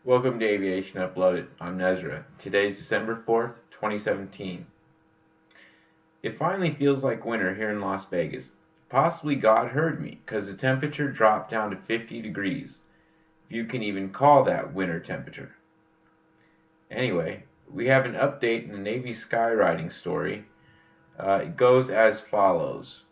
Welcome to Aviation Uploaded. I'm Nezra. Today's December 4th, 2017. It finally feels like winter here in Las Vegas. Possibly God heard me, because the temperature dropped down to 50 degrees. If you can even call that winter temperature. Anyway, we have an update in the Navy skywriting story. It goes as follows.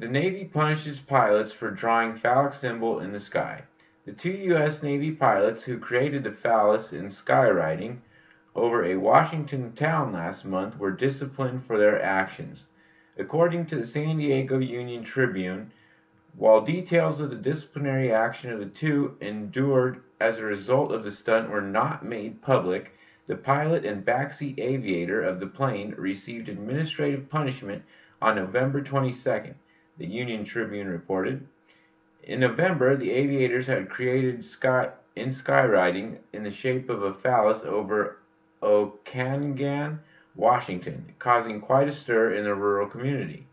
The Navy punishes pilots for drawing phallic symbol in the sky. The two U.S. Navy pilots who created the phallus in skywriting over a Washington town last month were disciplined for their actions. According to the San Diego Union-Tribune, while details of the disciplinary action of the two endured as a result of the stunt were not made public, the pilot and backseat aviator of the plane received administrative punishment on November 22nd. The Union-Tribune reported. In November, the aviators had created skywriting in the shape of a phallus over Okangan, Washington, causing quite a stir in the rural community.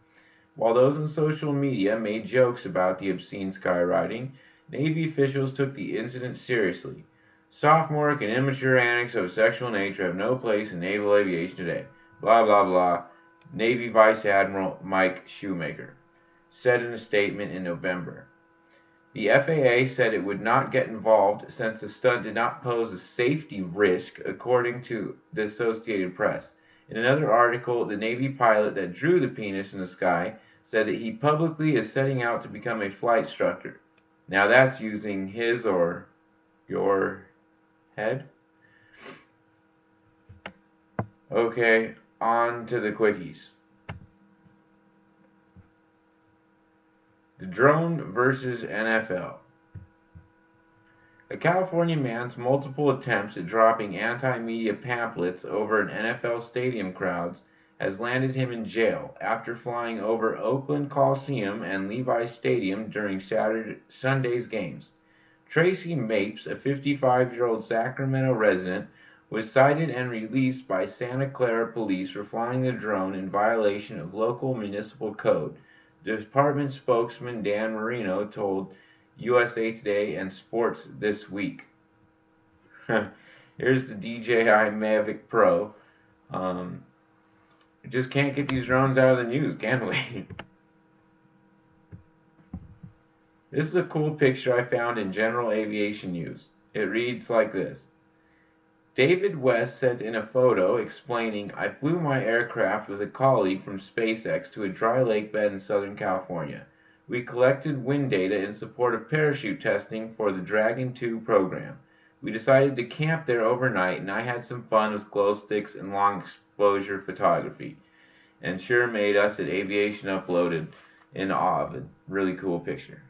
While those on social media made jokes about the obscene skywriting, Navy officials took the incident seriously. Sophomoric and immature antics of a sexual nature have no place in naval aviation today. Blah, blah, blah. Navy Vice Admiral Mike Shoemaker said in a statement in November. The FAA said it would not get involved since the stunt did not pose a safety risk, according to the Associated Press. In another article, the Navy pilot that drew the penis in the sky said that he publicly is setting out to become a flight instructor. Now that's using his or your head. Okay, on to the quickies. The drone versus NFL. A California man's multiple attempts at dropping anti-media pamphlets over an NFL stadium crowds has landed him in jail after flying over Oakland Coliseum and Levi Stadium during Sunday's games. Tracy Mapes, a 55-year-old Sacramento resident, was cited and released by Santa Clara police for flying the drone in violation of local municipal code. The department spokesman Dan Marino told USA Today and Sports This Week. Here's the DJI Mavic Pro. Just can't get these drones out of the news, can we? This is a cool picture I found in General Aviation News. It reads like this. David West sent in a photo explaining, I flew my aircraft with a colleague from SpaceX to a dry lake bed in Southern California. We collected wind data in support of parachute testing for the Dragon 2 program. We decided to camp there overnight, and I had some fun with glow sticks and long exposure photography. And sure made us at Aviation Uploaded in awe of a really cool picture.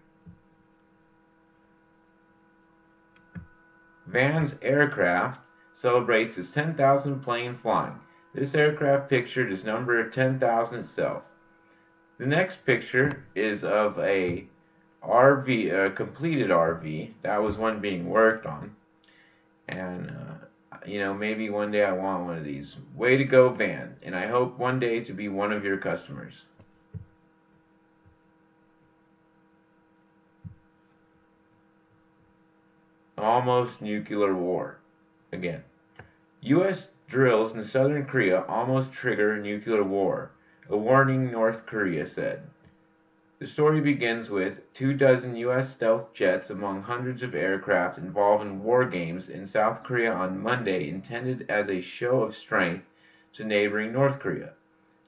Van's aircraft celebrates its 10,000th plane flying. This aircraft picture is number 10,000 itself. The next picture is of a completed RV. That was one being worked on. And, maybe one day I want one of these. Way to go, Van. And I hope one day to be one of your customers. Almost nuclear war. Again, U.S. drills in southern Korea almost trigger nuclear war, a warning North Korea said. The story begins with 24 U.S. stealth jets among hundreds of aircraft involved in war games in South Korea on Monday intended as a show of strength to neighboring North Korea.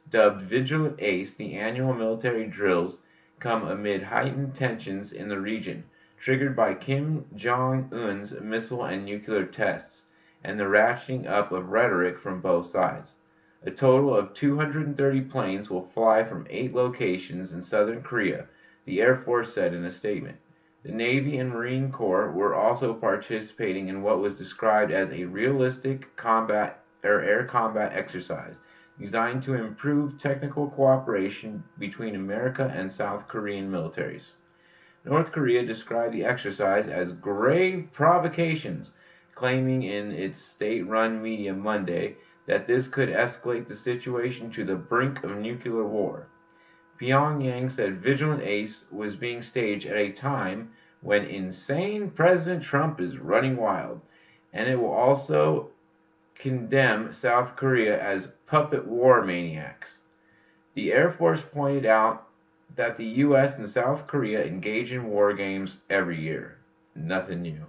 Dubbed Vigilant Ace, the annual military drills come amid heightened tensions in the region, triggered by Kim Jong-un's missile and nuclear tests, and the ratcheting up of rhetoric from both sides. A total of 230 planes will fly from 8 locations in southern Korea, the Air Force said in a statement. The Navy and Marine Corps were also participating in what was described as a realistic air combat exercise designed to improve technical cooperation between America and South Korean militaries. North Korea described the exercise as grave provocations, claiming in its state-run media Monday that this could escalate the situation to the brink of nuclear war. Pyongyang said Vigilant Ace was being staged at a time when insane President Trump is running wild. And it will also condemn South Korea as puppet war maniacs. The Air Force pointed out that the U.S. and South Korea engage in war games every year. Nothing new.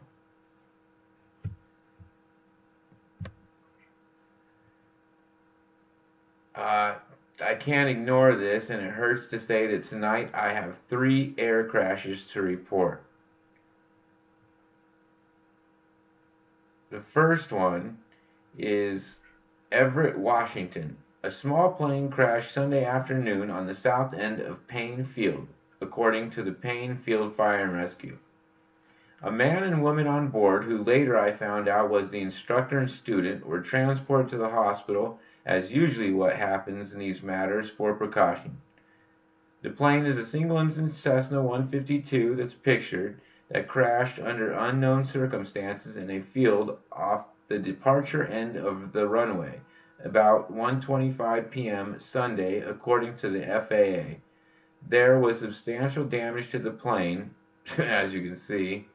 I can't ignore this, and it hurts to say that tonight I have 3 air crashes to report. The first one is Everett, Washington. A small plane crashed Sunday afternoon on the south end of Payne Field, according to the Payne Field Fire and Rescue. A man and woman on board, who later I found out was the instructor and student, were transported to the hospital, as usually what happens in these matters, for precaution. The plane is a single-engine Cessna 152 that's pictured, that crashed under unknown circumstances in a field off the departure end of the runway, about 1:25 p.m. Sunday, according to the FAA. There was substantial damage to the plane, as you can see,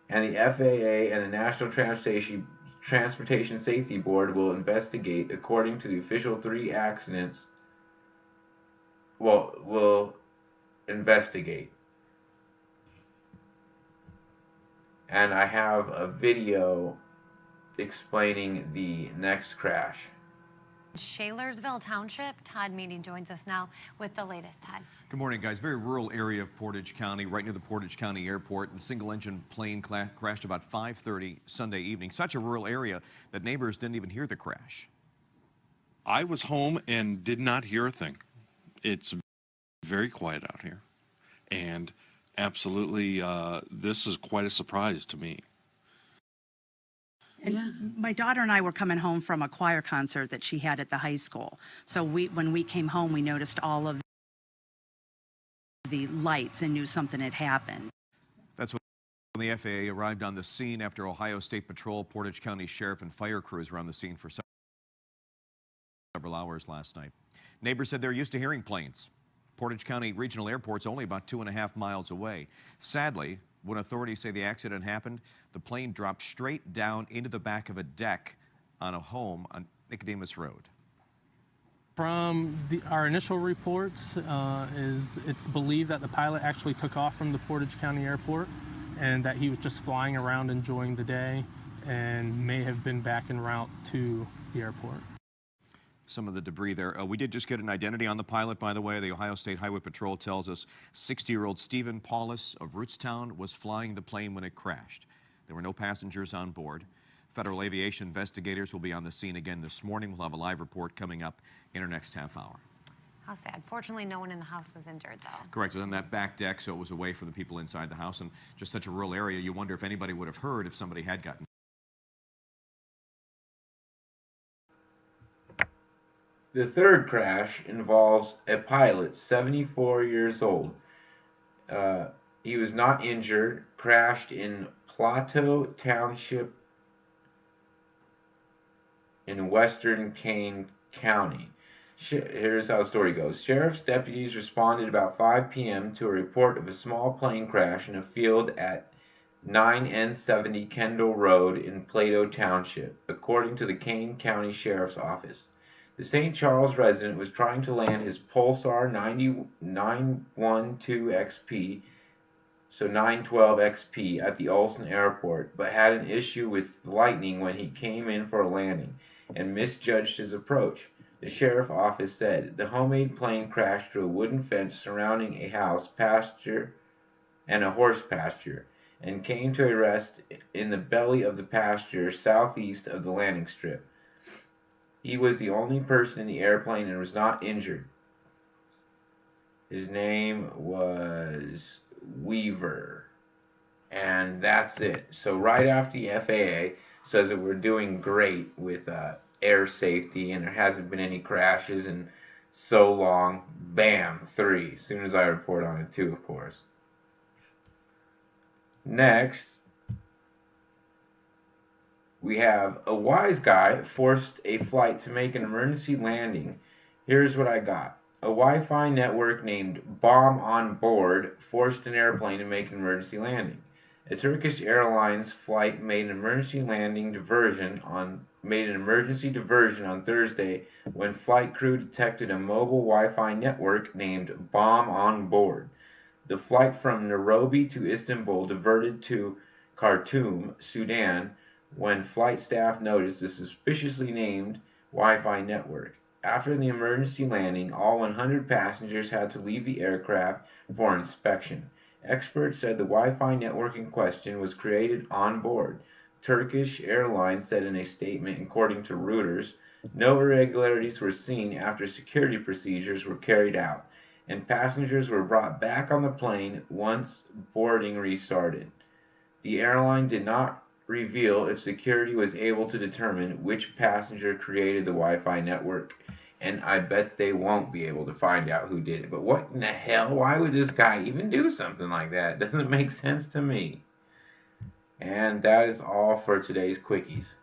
and the FAA and the National Transportation Safety Board will investigate, according to the official 3 accidents. Will investigate. And I have a video explaining the next crash. Shalersville Township. Todd Meany joins us now with the latest. Todd. Good morning, guys. Very rural area of Portage County, right near the Portage County Airport. The single-engine plane crashed about 5:30 Sunday evening. Such a rural area that neighbors didn't even hear the crash. I was home and did not hear a thing. It's very quiet out here. And absolutely, this is quite a surprise to me. And my daughter and I were coming home from a choir concert that she had at the high school. So when we came home, we noticed all of the lights and knew something had happened. That's when the FAA arrived on the scene after Ohio State Patrol, Portage County Sheriff, and fire crews were on the scene for several hours last night. Neighbors said they're used to hearing planes. Portage County Regional Airport's only about 2.5 miles away. Sadly, when authorities say the accident happened, the plane dropped straight down into the back of a deck on a home on Nicodemus Road. From our initial reports, it's believed that the pilot actually took off from the Portage County Airport and that he was just flying around enjoying the day and may have been back en route to the airport. Some of the debris there. We did just get an identity on the pilot, by the way. The Ohio State Highway Patrol tells us 60-year-old Stephen Paulus of Rootstown was flying the plane when it crashed. There were no passengers on board. Federal aviation investigators will be on the scene again this morning. We'll have a live report coming up in our next half hour. How sad. Fortunately, no one in the house was injured, though. Correct. It was on that back deck, so it was away from the people inside the house, and just such a rural area, you wonder if anybody would have heard if somebody had gotten. The third crash involves a pilot, 74 years old. He was not injured, crashed in Plateau Township in western Kane County. Here's how the story goes. Sheriff's deputies responded about 5 p.m. to a report of a small plane crash in a field at 9N70 Kendall Road in Plateau Township, according to the Kane County Sheriff's Office. The St. Charles resident was trying to land his Pulsar 912XP, so 912XP, at the Olson Airport, but had an issue with lightning when he came in for a landing and misjudged his approach. The sheriff's office said the homemade plane crashed through a wooden fence surrounding a house, pasture, and a horse pasture, and came to a rest in the belly of the pasture southeast of the landing strip. He was the only person in the airplane and was not injured. His name was Weaver. And that's it. So right after the FAA says that we're doing great with air safety and there hasn't been any crashes in so long, bam, 3. As soon as I report on it too, of course. Next, we have a wise guy forced a flight to make an emergency landing. Here's what I got. A Wi-Fi network named Bomb on Board forced an airplane to make an emergency landing. A Turkish Airlines flight made an emergency diversion on Thursday when flight crew detected a mobile Wi-Fi network named Bomb on Board. The flight from Nairobi to Istanbul diverted to Khartoum, Sudan, when flight staff noticed the suspiciously named Wi-Fi network. After the emergency landing, all 100 passengers had to leave the aircraft for inspection. Experts said the Wi-Fi network in question was created on board. Turkish Airlines said in a statement, according to Reuters, no irregularities were seen after security procedures were carried out, and passengers were brought back on the plane once boarding restarted. The airline did not reveal if security was able to determine which passenger created the Wi-Fi network, and I bet they won't be able to find out who did it. But what in the hell? Why would this guy even do something like that? It doesn't make sense to me. And that is all for today's quickies.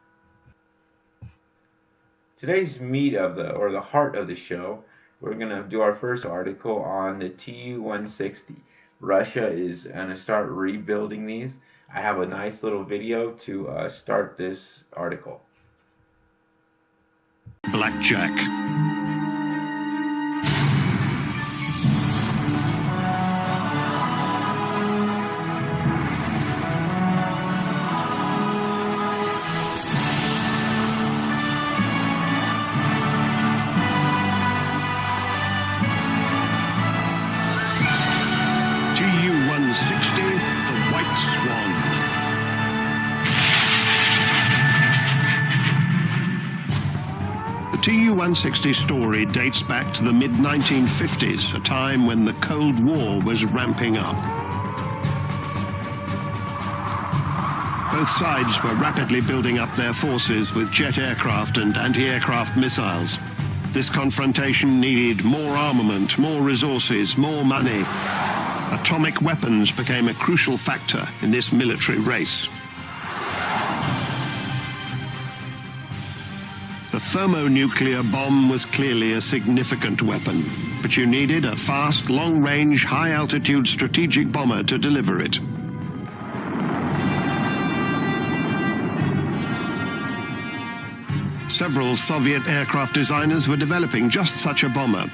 Today's meat of the heart of the show, we're going to do our first article on the Tu-160. Russia is going to start rebuilding these. I have a nice little video to start this article. Blackjack. Tu-160, the White Swan. The Tu-160 story dates back to the mid-1950s, a time when the Cold War was ramping up. Both sides were rapidly building up their forces with jet aircraft and anti-aircraft missiles. This confrontation needed more armament, more resources, more money. Atomic weapons became a crucial factor in this military race. The thermonuclear bomb was clearly a significant weapon, but you needed a fast, long-range, high-altitude strategic bomber to deliver it. Several Soviet aircraft designers were developing just such a bomber.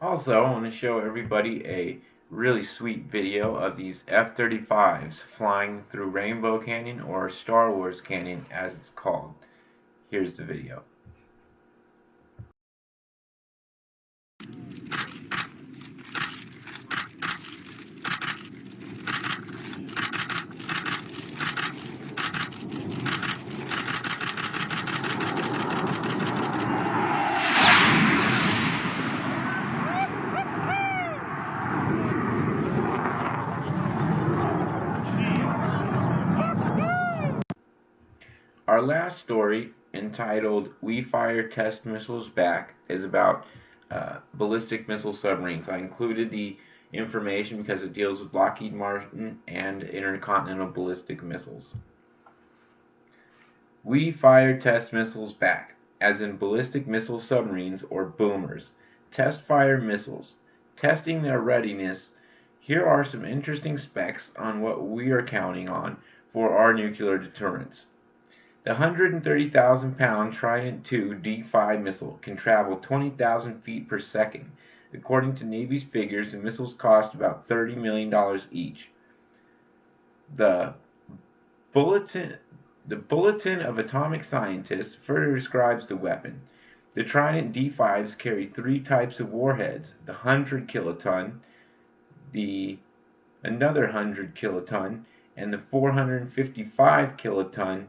Also, I want to show everybody a really sweet video of these F-35s flying through Rainbow Canyon, or Star Wars Canyon as it's called. Here's the video. Our last story, entitled "We Fire Test Missiles Back," is about ballistic missile submarines. I included the information because it deals with Lockheed Martin and intercontinental ballistic missiles. We fire test missiles back, as in ballistic missile submarines, or boomers. Test fire missiles. Testing their readiness. Here are some interesting specs on what we are counting on for our nuclear deterrence. The 130,000-pound Trident II D5 missile can travel 20,000 feet per second. According to Navy's figures, the missiles cost about $30 million each. The Bulletin of Atomic Scientists further describes the weapon. The Trident D5s carry three types of warheads: the 100 kiloton, another 100 kiloton, and the 455 kiloton